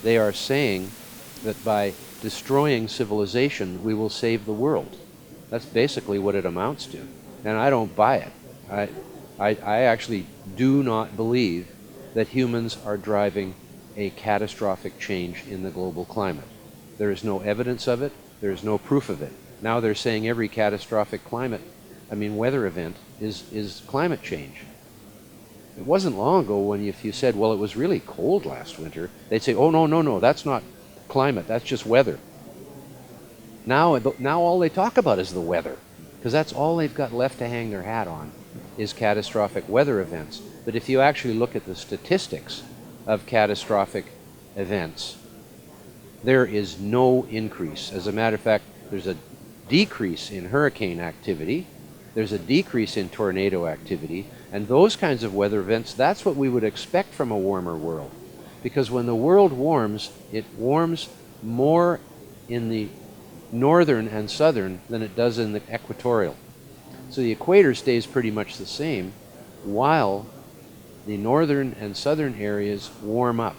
They are saying that by destroying civilization, we will save the world. That's basically what it amounts to. And I don't buy it. I actually do not believe that humans are driving a catastrophic change in the global climate. There is no evidence of it. There is no proof of it. Now they're saying every catastrophic weather event is climate change. It wasn't long ago when if you said, well, it was really cold last winter, they'd say, oh, no, that's not climate, that's just weather. Now all they talk about is the weather, because that's all they've got left to hang their hat on, is catastrophic weather events. But if you actually look at the statistics of catastrophic events, there is no increase. As a matter of fact, there's a decrease in hurricane activity, there's a decrease in tornado activity, and those kinds of weather events, that's what we would expect from a warmer world. Because when the world warms, it warms more in the northern and southern than it does in the equatorial. So the equator stays pretty much the same, while the northern and southern areas warm up.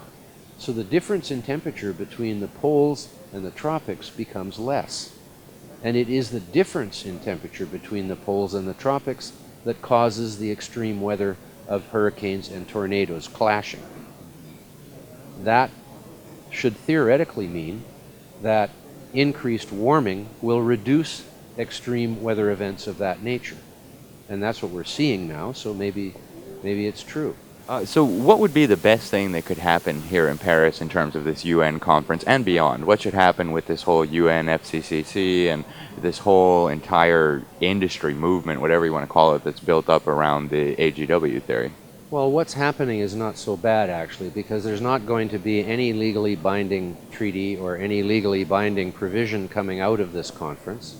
So the difference in temperature between the poles and the tropics becomes less. And it is the difference in temperature between the poles and the tropics that causes the extreme weather of hurricanes and tornadoes clashing. That should theoretically mean that increased warming will reduce extreme weather events of that nature. And that's what we're seeing now, so maybe it's true. So what would be the best thing that could happen here in Paris in terms of this UN conference and beyond? What should happen with this whole UN FCCC and this whole entire industry movement, whatever you want to call it, that's built up around the AGW theory? Well, what's happening is not so bad, actually, because there's not going to be any legally binding treaty or any legally binding provision coming out of this conference.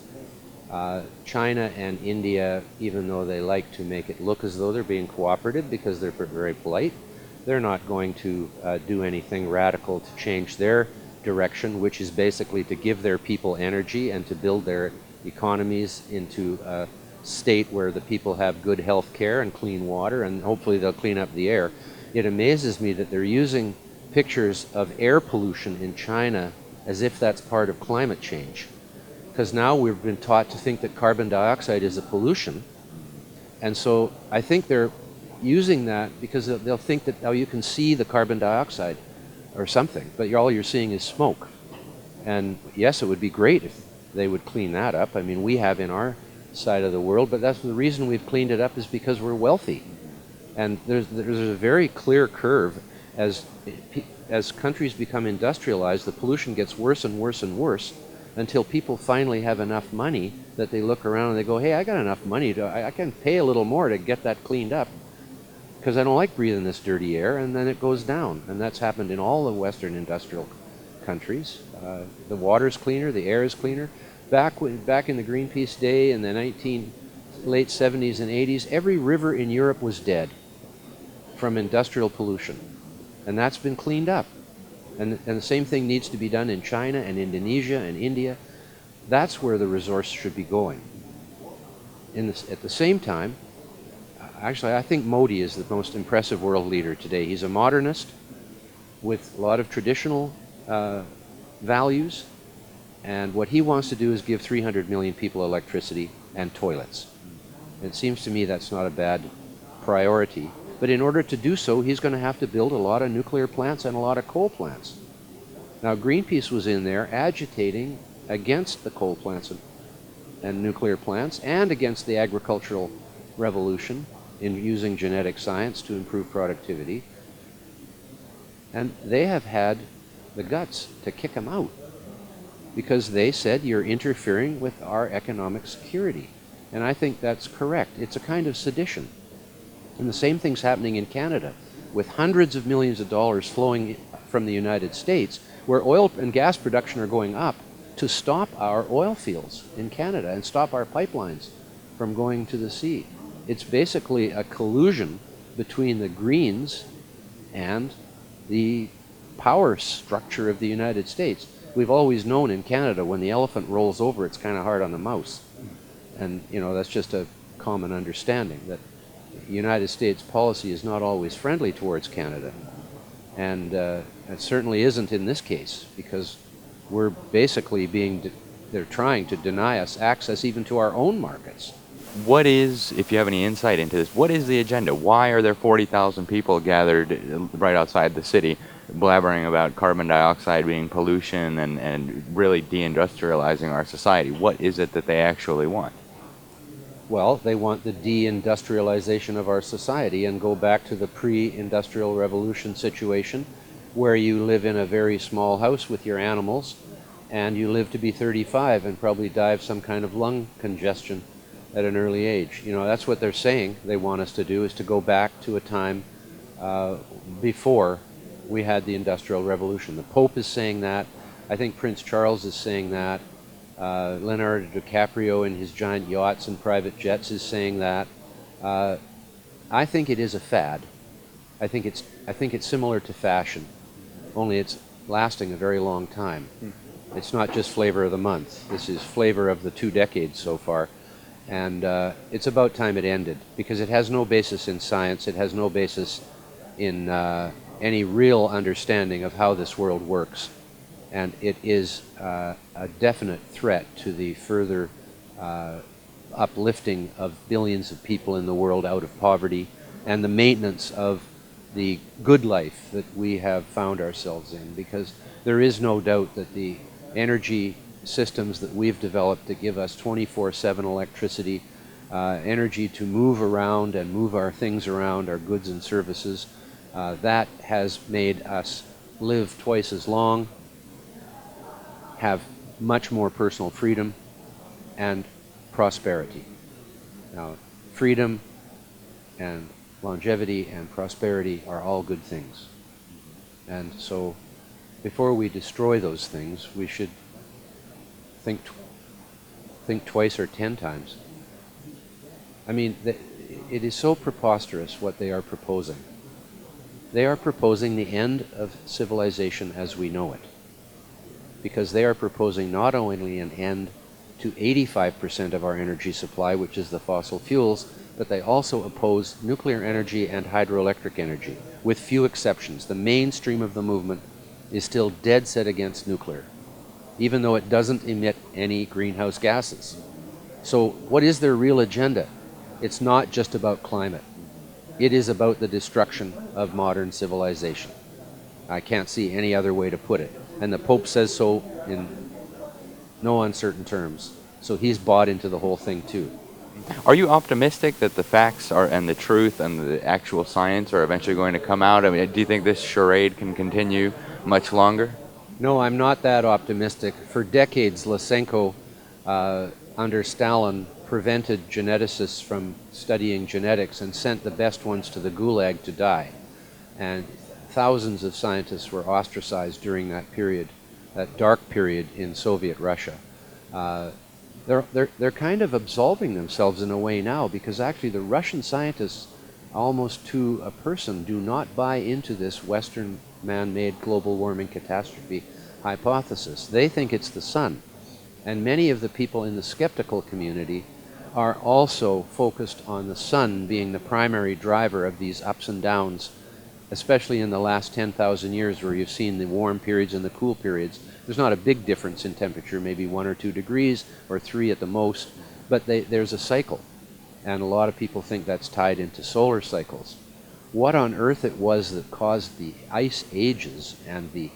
China and India, even though they like to make it look as though they're being cooperative because they're very polite, they're not going to do anything radical to change their direction, which is basically to give their people energy and to build their economies into a state where the people have good health care and clean water, and hopefully they'll clean up the air. It amazes me that they're using pictures of air pollution in China as if that's part of climate change. Because now we've been taught to think that carbon dioxide is a pollution. And so I think they're using that because they'll think that, oh, you can see the carbon dioxide or something, but all you're seeing is smoke. And yes, it would be great if they would clean that up. I mean, we have in our side of the world, but that's the reason we've cleaned it up is because we're wealthy. And there's a very clear curve. As countries become industrialized, the pollution gets worse and worse and worse, until people finally have enough money that they look around and they go, hey, I got enough money, I can pay a little more to get that cleaned up because I don't like breathing this dirty air, and then it goes down. And that's happened in all the Western industrial countries. The water's cleaner, the air is cleaner. Back in the Greenpeace day in the late 70s and 80s, every river in Europe was dead from industrial pollution. And that's been cleaned up. And the same thing needs to be done in China and Indonesia and India. That's where the resource should be going. At the same time, actually, I think Modi is the most impressive world leader today. He's a modernist with a lot of traditional values. And what he wants to do is give 300 million people electricity and toilets. It seems to me that's not a bad priority. But in order to do so, he's going to have to build a lot of nuclear plants and a lot of coal plants. Now, Greenpeace was in there agitating against the coal plants and nuclear plants and against the agricultural revolution in using genetic science to improve productivity. And they have had the guts to kick him out because they said, you're interfering with our economic security. And I think that's correct. It's a kind of sedition. And the same thing's happening in Canada, with hundreds of millions of dollars flowing from the United States, where oil and gas production are going up to stop our oil fields in Canada and stop our pipelines from going to the sea. It's basically a collusion between the Greens and the power structure of the United States. We've always known in Canada when the elephant rolls over, it's kind of hard on the mouse. And, you know, that's just a common understanding that the United States policy is not always friendly towards Canada. And It certainly isn't in this case, because we're basically they're trying to deny us access even to our own markets. What is, if you have any insight into this, what is the agenda? Why are there 40,000 people gathered right outside the city blabbering about carbon dioxide being pollution and really deindustrializing our society? What is it that they actually want? Well, they want the deindustrialization of our society and go back to the pre-industrial revolution situation where you live in a very small house with your animals and you live to be 35 and probably die of some kind of lung congestion at an early age. You know, that's what they're saying they want us to do, is to go back to a time before we had the Industrial Revolution. The Pope is saying that. I think Prince Charles is saying that. Leonardo DiCaprio in his giant yachts and private jets is saying that. I think it is a fad. I think it's similar to fashion, only it's lasting a very long time. It's not just flavor of the month. This is flavor of the 2 decades so far. And it's about time it ended, because it has no basis in science. It has no basis in any real understanding of how this world works. And it is a definite threat to the further uplifting of billions of people in the world out of poverty and the maintenance of the good life that we have found ourselves in, because there is no doubt that the energy systems that we've developed to give us 24/7 electricity, energy to move around and move our things around, our goods and services, that has made us live twice as long, have much more personal freedom and prosperity. Now, freedom and longevity and prosperity are all good things. And so before we destroy those things, we should think twice or 10 times. I mean, it is so preposterous what they are proposing. They are proposing the end of civilization as we know it, because they are proposing not only an end to 85% of our energy supply, which is the fossil fuels, but they also oppose nuclear energy and hydroelectric energy, with few exceptions. The mainstream of the movement is still dead set against nuclear, even though it doesn't emit any greenhouse gases. So what is their real agenda? It's not just about climate. It is about the destruction of modern civilization. I can't see any other way to put it. And the Pope says so in no uncertain terms. So he's bought into the whole thing too. Are you optimistic that the facts are, and the truth and the actual science are eventually going to come out? I mean, do you think this charade can continue much longer? No, I'm not that optimistic. For decades, Lysenko, under Stalin, prevented geneticists from studying genetics and sent the best ones to the Gulag to die. And thousands of scientists were ostracized during that period, that dark period in Soviet Russia. They're kind of absolving themselves in a way now, because actually the Russian scientists, almost to a person, do not buy into this Western man-made global warming catastrophe hypothesis. They think it's the sun. And many of the people in the skeptical community are also focused on the sun being the primary driver of these ups and downs, especially in the last 10,000 years, where you've seen the warm periods and the cool periods. There's not a big difference in temperature, maybe 1 or 2 degrees or 3 at the most, but there's a cycle. And a lot of people think that's tied into solar cycles. What on earth it was that caused the ice ages and the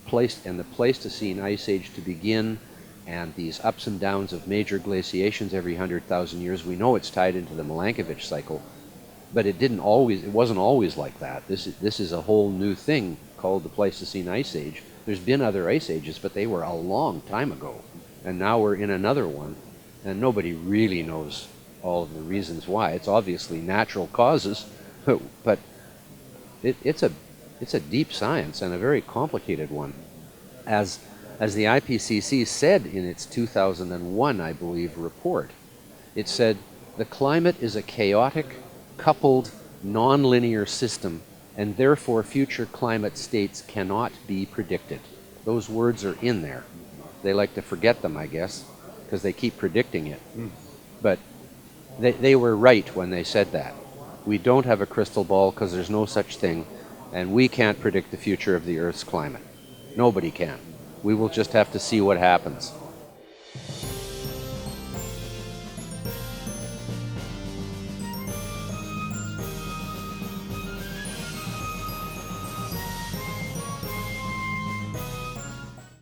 Pleistocene ice age to begin, and these ups and downs of major glaciations every 100,000 years, we know it's tied into the Milankovitch cycle, but it wasn't always like that. This is a whole new thing called the Pleistocene ice age. There's been other ice ages, but they were a long time ago, and now we're in another one, and nobody really knows all of the reasons why. It's obviously natural causes, but it's a deep science and a very complicated one. As the IPCC said in its 2001, I believe, report, it said, the climate is a chaotic, coupled, non-linear system, and therefore future climate states cannot be predicted. Those words are in there. They like to forget them, I guess, because they keep predicting it. But they were right when they said that. We don't have a crystal ball because there's no such thing, And we can't predict the future of the Earth's climate. Nobody can. We will just have to see what happens.